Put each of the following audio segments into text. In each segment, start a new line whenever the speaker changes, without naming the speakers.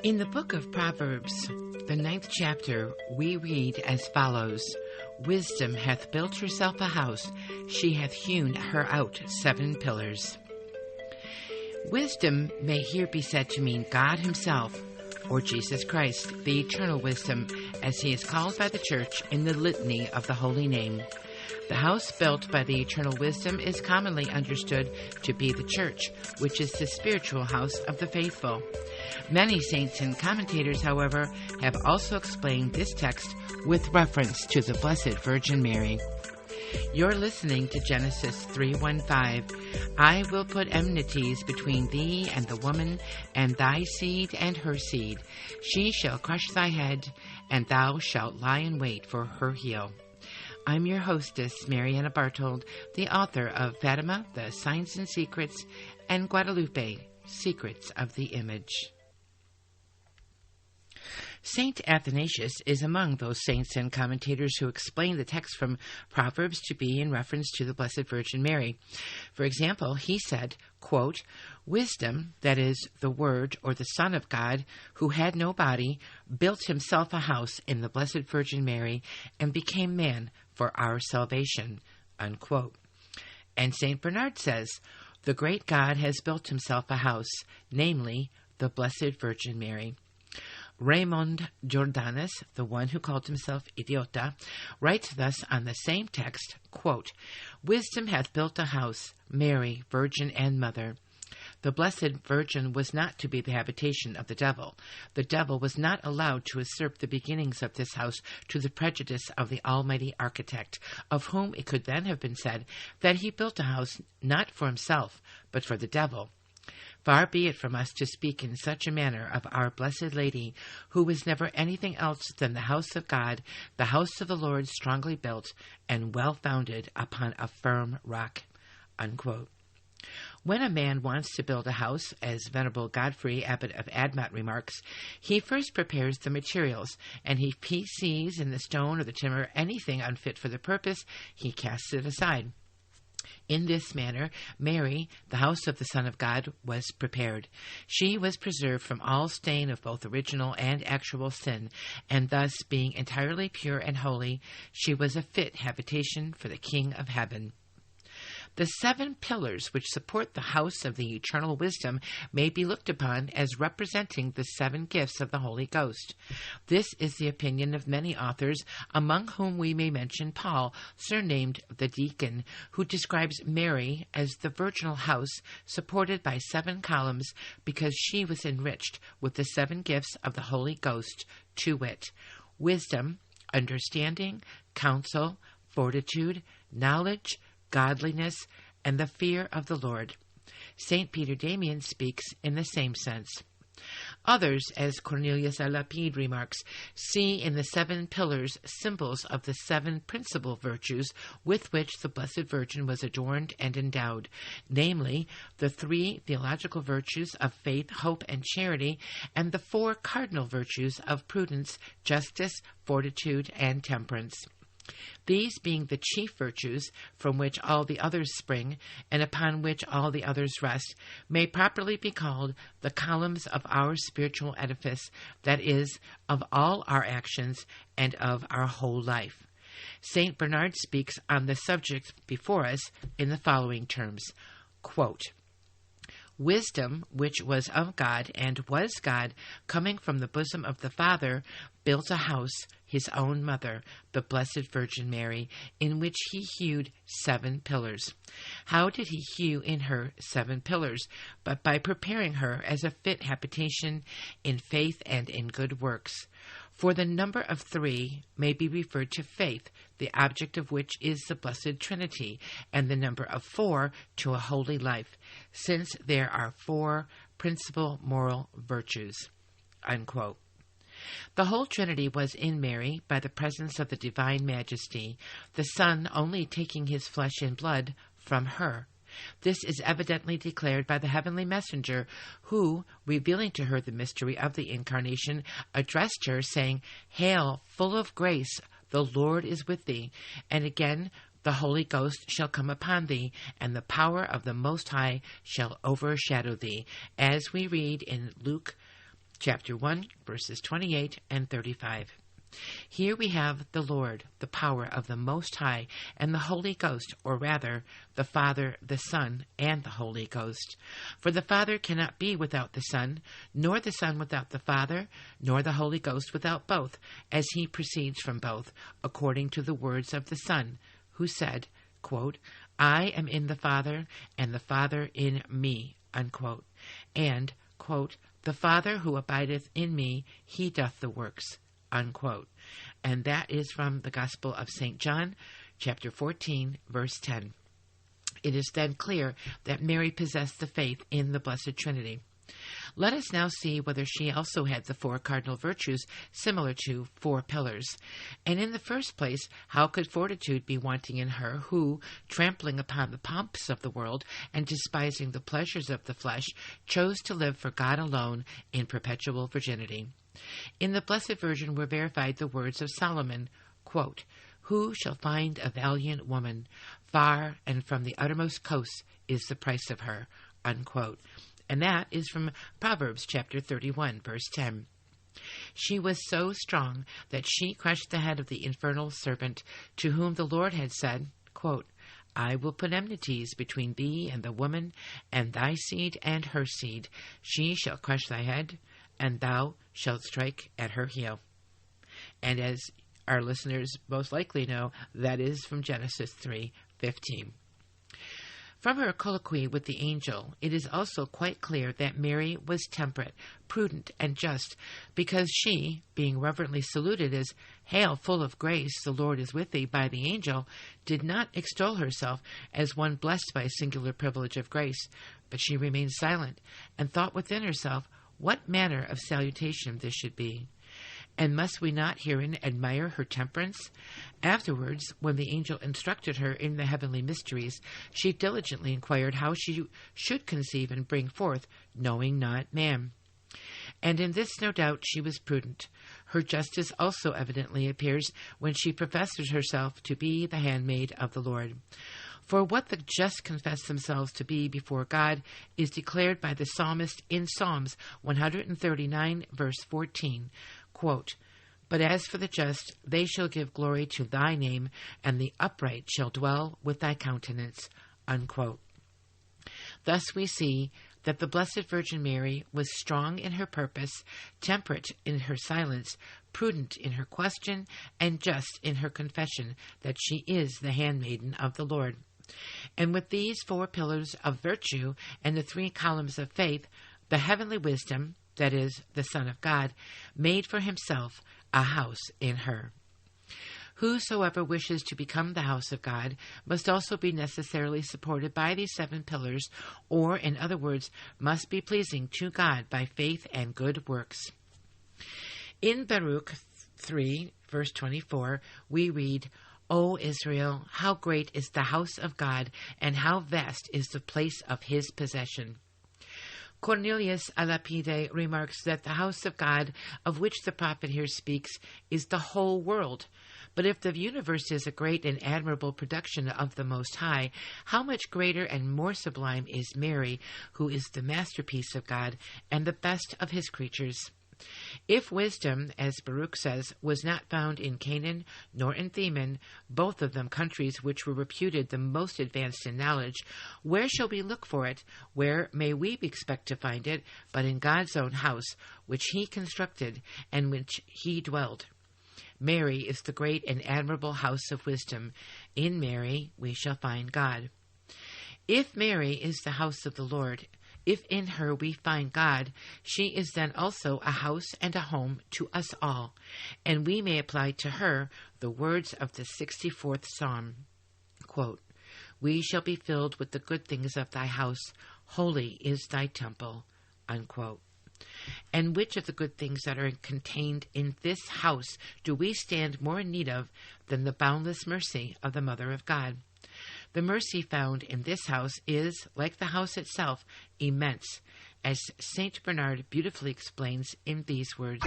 In the book of Proverbs, the 9th chapter, we read as follows: Wisdom hath built herself a house, she hath hewn her out 7 pillars. Wisdom may here be said to mean God himself, or Jesus Christ, the eternal wisdom, as he is called by the Church in the litany of the holy name. The house built by the eternal wisdom is commonly understood to be the Church, which is the spiritual house of the faithful. Many saints and commentators, however, have also explained this text with reference to the Blessed Virgin Mary. You're listening to Genesis 3:15. I will put enmities between thee and the woman, and thy seed and her seed. She shall crush thy head, and thou shalt lie in wait for her heel. I'm your hostess, Mariana Bartold, the author of Fatima, The Signs and Secrets, and Guadalupe, Secrets of the Image. Saint Athanasius is among those saints and commentators who explain the text from Proverbs to be in reference to the Blessed Virgin Mary. For example, he said, quote, Wisdom, that is, the Word or the Son of God, who had no body, built himself a house in the Blessed Virgin Mary and became man for our salvation, unquote. And St. Bernard says, the great God has built himself a house, namely, the Blessed Virgin Mary. Raymond Jordanus, the one who called himself Idiota, writes thus on the same text, quote, Wisdom hath built a house, Mary, Virgin and Mother. The Blessed Virgin was not to be the habitation of the devil. The devil was not allowed to usurp the beginnings of this house to the prejudice of the Almighty Architect, of whom it could then have been said that he built a house not for himself, but for the devil. Far be it from us to speak in such a manner of our Blessed Lady, who was never anything else than the house of God, the house of the Lord strongly built and well founded upon a firm rock, unquote. When a man wants to build a house, as Venerable Godfrey, Abbot of Admont, remarks, he first prepares the materials, and if he sees in the stone or the timber anything unfit for the purpose, he casts it aside. In this manner, Mary, the house of the Son of God, was prepared. She was preserved from all stain of both original and actual sin, and thus, being entirely pure and holy, she was a fit habitation for the King of Heaven. The 7 pillars which support the house of the eternal wisdom may be looked upon as representing the 7 gifts of the Holy Ghost. This is the opinion of many authors, among whom we may mention Paul, surnamed the Deacon, who describes Mary as the virginal house supported by 7 columns because she was enriched with the 7 gifts of the Holy Ghost, to wit, wisdom, understanding, counsel, fortitude, knowledge, godliness, and the fear of the Lord. St. Peter Damian speaks in the same sense. Others, as Cornelius a Lapide remarks, see in the 7 pillars symbols of the 7 principal virtues with which the Blessed Virgin was adorned and endowed, namely, the 3 theological virtues of faith, hope, and charity, and the 4 cardinal virtues of prudence, justice, fortitude, and temperance. These being the chief virtues from which all the others spring, and upon which all the others rest, may properly be called the columns of our spiritual edifice, that is, of all our actions and of our whole life. St. Bernard speaks on the subject before us in the following terms, quote, Wisdom, which was of God and was God, coming from the bosom of the Father, built a house, his own mother, the Blessed Virgin Mary, in which he hewed 7 pillars. How did he hew in her 7 pillars? But by preparing her as a fit habitation in faith and in good works. For the number of 3 may be referred to faith, the object of which is the Blessed Trinity, and the number of 4 to a holy life, since there are 4 principal moral virtues, unquote. The whole Trinity was in Mary by the presence of the Divine Majesty, the Son only taking his flesh and blood from her. This is evidently declared by the heavenly messenger, who, revealing to her the mystery of the Incarnation, addressed her, saying, Hail, full of grace, the Lord is with thee. And again, the Holy Ghost shall come upon thee, and the power of the Most High shall overshadow thee, as we read in Luke chapter 1, verses 28 and 35. Here we have the Lord, the power of the Most High, and the Holy Ghost, or rather, the Father, the Son, and the Holy Ghost. For the Father cannot be without the Son, nor the Son without the Father, nor the Holy Ghost without both, as he proceeds from both, according to the words of the Son, who said, quote, I am in the Father, and the Father in me, unquote, and, quote, the Father who abideth in me, he doth the works, unquote. And that is from the Gospel of St. John, chapter 14, verse 10. It is then clear that Mary possessed the faith in the Blessed Trinity. Let us now see whether she also had the 4 cardinal virtues similar to 4 pillars. And in the first place, how could fortitude be wanting in her who, trampling upon the pomps of the world and despising the pleasures of the flesh, chose to live for God alone in perpetual virginity? In the Blessed Virgin were verified the words of Solomon, quote, Who shall find a valiant woman? Far and from the uttermost coasts is the price of her, unquote. And that is from Proverbs chapter 31, verse 10. She was so strong that she crushed the head of the infernal serpent, to whom the Lord had said, quote, I will put enmities between thee and the woman, and thy seed and her seed. She shall crush thy head, and thou shalt strike at her heel. And as our listeners most likely know, that is from Genesis 3:15. From her colloquy with the angel, it is also quite clear that Mary was temperate, prudent, and just, because she, being reverently saluted as, Hail, full of grace, the Lord is with thee, by the angel, did not extol herself as one blessed by a singular privilege of grace, but she remained silent, and thought within herself what manner of salutation this should be. And must we not herein admire her temperance? Afterwards, when the angel instructed her in the heavenly mysteries, she diligently inquired how she should conceive and bring forth, knowing not man. And in this, no doubt, she was prudent. Her justice also evidently appears when she professes herself to be the handmaid of the Lord. For what the just confess themselves to be before God is declared by the psalmist in Psalms 139, verse 14, quote, But as for the just, they shall give glory to thy name, and the upright shall dwell with thy countenance, unquote. Thus we see that the Blessed Virgin Mary was strong in her purpose, temperate in her silence, prudent in her question, and just in her confession that she is the handmaiden of the Lord. And with these 4 pillars of virtue and the 3 columns of faith, the heavenly wisdom, that is, the Son of God, made for himself a house in her. Whosoever wishes to become the house of God must also be necessarily supported by these 7 pillars, or, in other words, must be pleasing to God by faith and good works. In Baruch 3, verse 24, we read, O Israel, how great is the house of God, and how vast is the place of his possession. Cornelius a Lapide remarks that the house of God, of which the prophet here speaks, is the whole world. But if the universe is a great and admirable production of the Most High, how much greater and more sublime is Mary, who is the masterpiece of God and the best of his creatures. If wisdom, as Baruch says, was not found in Canaan nor in Theman, both of them countries which were reputed the most advanced in knowledge, where shall we look for it? Where may we expect to find it but in God's own house, which he constructed and which he dwelled? Mary is the great and admirable house of wisdom. In Mary we shall find God. If Mary is the house of the Lord, if in her we find God, she is then also a house and a home to us all, and we may apply to her the words of the 64th Psalm, quote, We shall be filled with the good things of thy house, holy is thy temple, unquote. And which of the good things that are contained in this house do we stand more in need of than the boundless mercy of the Mother of God? The mercy found in this house is, like the house itself, immense, as St. Bernard beautifully explains in these words,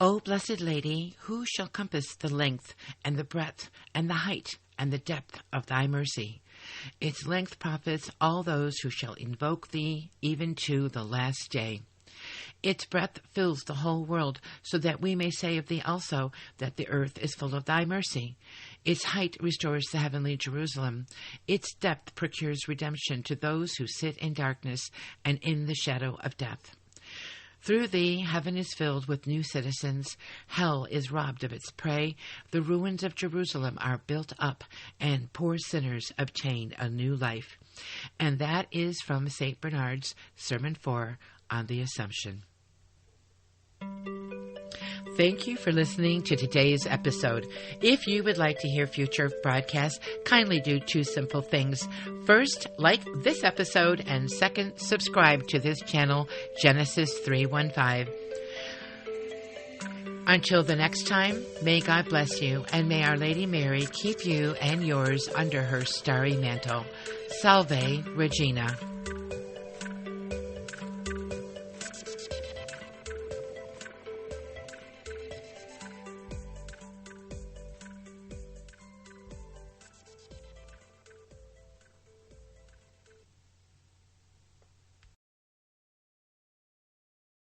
O Blessed Lady, who shall compass the length and the breadth and the height and the depth of thy mercy? Its length profits all those who shall invoke thee even to the last day. Its breadth fills the whole world, so that we may say of thee also that the earth is full of thy mercy. Its height restores the heavenly Jerusalem. Its depth procures redemption to those who sit in darkness and in the shadow of death. Through thee, heaven is filled with new citizens. Hell is robbed of its prey. The ruins of Jerusalem are built up, and poor sinners obtain a new life. And that is from St. Bernard's Sermon 4 on the Assumption. Thank you for listening to today's episode. If you would like to hear future broadcasts, kindly do 2 simple things. First, like this episode, and second, subscribe to this channel, Genesis 315. Until the next time, may God bless you, and may Our Lady Mary keep you and yours under her starry mantle. Salve Regina.